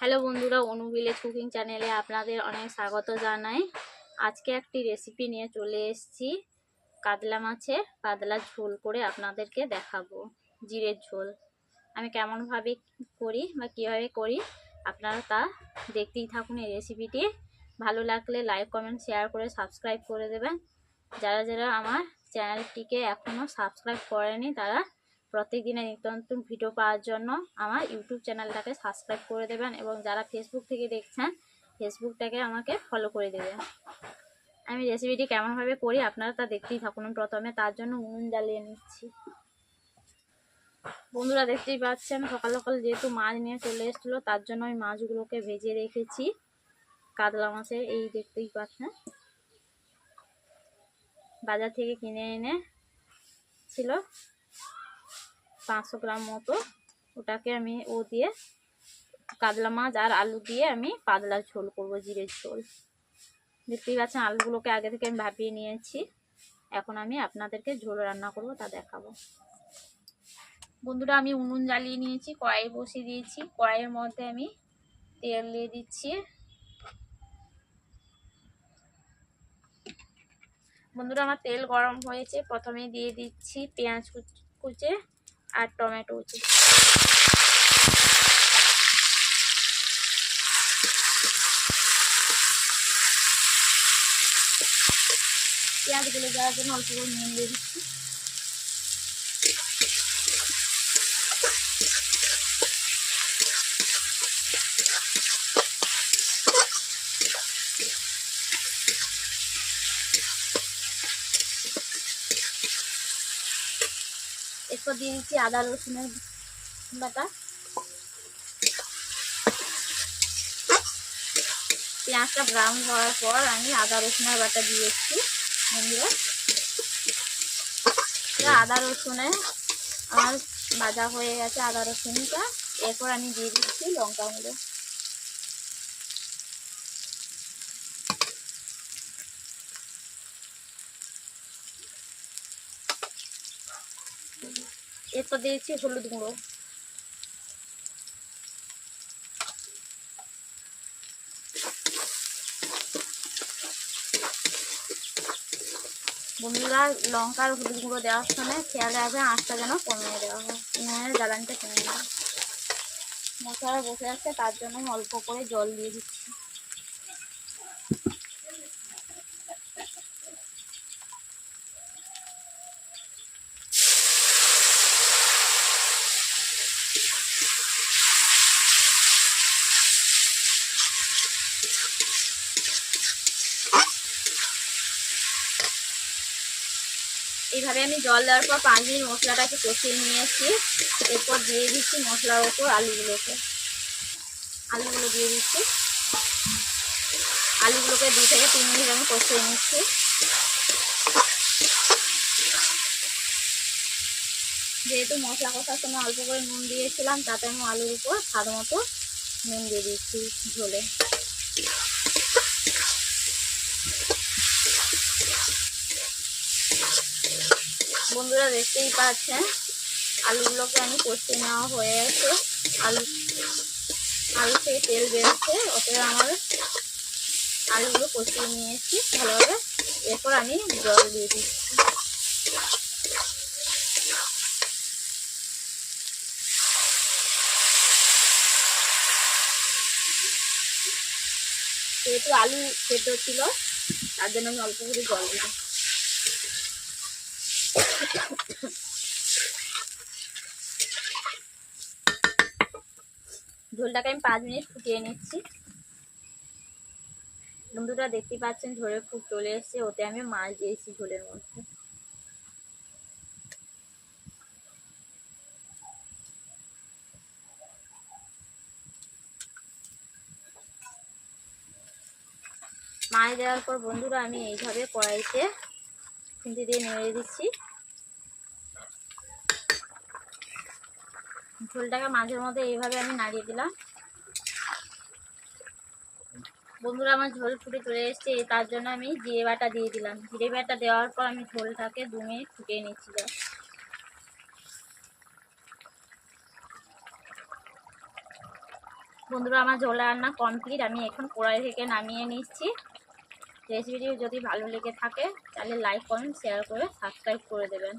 Hello বন্ধুরা, অনু village cooking চ্যানেলে আপনাদের অনেক স্বাগত জানাই। আজকে একটি রেসিপি নিয়ে চলে এসেছি। কাতলা মাছের পাতলা ঝোল করে আপনাদেরকে দেখাবো। জিরের ঝোল আমি কেমনভাবে করি বা কীভাবে করি আপনারা তা দেখতেই থাকুন। এই রেসিপিটি ভালো লাগলে লাইক কমেন্ট শেয়ার করে সাবস্ক্রাইব করে দেবেন। যারা যারা আমার চ্যানেলটিকে এখনও সাবস্ক্রাইব করেনি তারা প্রত্যেকদিনের নিত্য নতুন ভিডিও পাওয়ার জন্য আমার ইউটিউব চ্যানেলটাকে সাবস্ক্রাইব করে দেবেন এবং যারা ফেসবুক থেকে দেখছেন ফেসবুকটাকে আমাকে ফলো করে দেবেন। আমি রেসিপিটি কেমনভাবে করি আপনারা তা দেখতেই থাকুন। প্রথমে তার জন্য উনুন জ্বালিয়ে নিচ্ছি। বন্ধুরা দেখতেই পাচ্ছেন সকাল সকাল যেহেতু মাছ নিয়ে চলে এসেছিলো তার জন্য আমি মাছগুলোকে ভেজে রেখেছি। কাতলা মাছের এই দেখতেই পাচ্ছেন বাজার থেকে কিনে এনে ছিল 500 গ্রাম মতো। ওটাকে আমি দিয়ে কাতলা মাছ আর আলু দিয়ে আমি পাতলা ঝোল করব, জিরের ঝোল। দেখতেই পাচ্ছেন আলুগুলোকে আগে থেকে আমি ভাপিয়ে নিয়েছি। এখন আমি আপনাদেরকে ঝোল রান্না করব তা দেখাবো। বন্ধুরা আমি উনুন জ্বালিয়ে নিয়েছি, কড়াই বসিয়ে দিয়েছি। কড়াইয়ের মধ্যে আমি তেল দিয়ে দিচ্ছি। বন্ধুরা আমার তেল গরম হয়েছে, প্রথমে দিয়ে দিচ্ছি পেঁয়াজ কুচে আর টমেটো কুচি। পেঁয়াজগুলো দেওয়ার জন্য অল্প করে নুন দিয়ে দিচ্ছি। এরপর দিয়ে দিচ্ছি আদা রসুনের বাটা। পেঁয়াজটা ব্রাউন হওয়ার পর আমি আদা রসুনের বাটা দিয়েছি। বন্ধুরা আদা রসুনে আমার ভাজা হয়ে গেছে আদা রসুনটা। এরপর আমি দিয়ে দিচ্ছি লঙ্কা গুঁড়ো। এরপর দিয়েছি হলুদ গুঁড়ো। বন্ধুরা লঙ্কা আর হলুদ গুঁড়ো দেওয়ার সময় খেয়াল রাখবেন আঁচটা যেন কমিয়ে দেওয়া হয়, উনুনের জ্বালানিটা কমে দেওয়া। মশলা বসে যাচ্ছে তার জন্য আমি অল্প করে জল দিয়ে দিচ্ছি। এইভাবে আমি জল দেওয়ার পর 5 মিনিট মশলাটাকে কষিয়ে নিয়েছি। এরপর দিয়ে দিচ্ছি মশলার ওপর আলুগুলো দিয়ে দিচ্ছি। আলুগুলোকে 2 থেকে 3 মিনিট আমি কষিয়ে নিচ্ছি। যেহেতু মশলা কষার সময় অল্প করে নুন দিয়েছিলাম তাতে আমি আলুর উপর স্বাদ মতো নুন দিয়ে দিচ্ছি ঝোলে। বন্ধুরা দেখতেই পাচ্ছেন আলুগুলোকে আমি কষিয়ে নেওয়া হয়ে গেছে। আলু থেকে তেল বেরোচ্ছে, অতএব আমার আলুগুলো কষিয়ে নিয়েছি ভালোভাবে। এরপর আমি জল দিয়ে দিচ্ছি। যেহেতু আলু সেদ্ধ ছিল তার জন্য আমি অল্প করে জল দিই। ঝোলটাকে আমি 5 মিনিট ফুটিয়ে নিচ্ছি। বন্ধুরা দেখতে পাচ্ছেন ঝোলের ফুট চলে এসেছে, ওতে আমি মাছ দিয়েছি ঝোলের মধ্যে। মাছ দেওয়ার পর বন্ধুরা আমি এইভাবে কড়াইতে খুন্তি দিয়ে নেড়ে দিচ্ছি। ঝোলটাকে মাঝের মধ্যে এইভাবে আমি নাড়িয়ে দিলাম। বন্ধুরা আমার ঝোল ফুটে চলে এসেছে, তার জন্য আমি জিরে বাটা দিয়ে দিলাম। জিরে বাটা দেওয়ার পর আমি ঝোলটাকে 2 মিনিট ফুটিয়ে নিচ্ছি। বন্ধুরা, আমার ঝোল রান্না কমপ্লিট। আমি এখন কড়াই থেকে নামিয়ে নিচ্ছি। রেসিপিটি যদি ভালো লেগে থাকে তাহলে লাইক কমেন্ট শেয়ার করে সাবস্ক্রাইব করে দেবেন।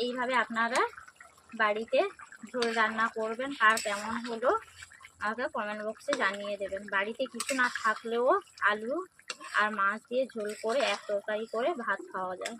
এইভাবে আপনারা বাড়িতে ঝোল রান্না করবেন, কার কেমন হলো আমাকে কমেন্ট বক্সে জানিয়ে দেবেন। বাড়িতে কিছু না থাকলেও আলু আর মাছ দিয়ে ঝোল করে এক তরকারি করে ভাত খাওয়া যায়।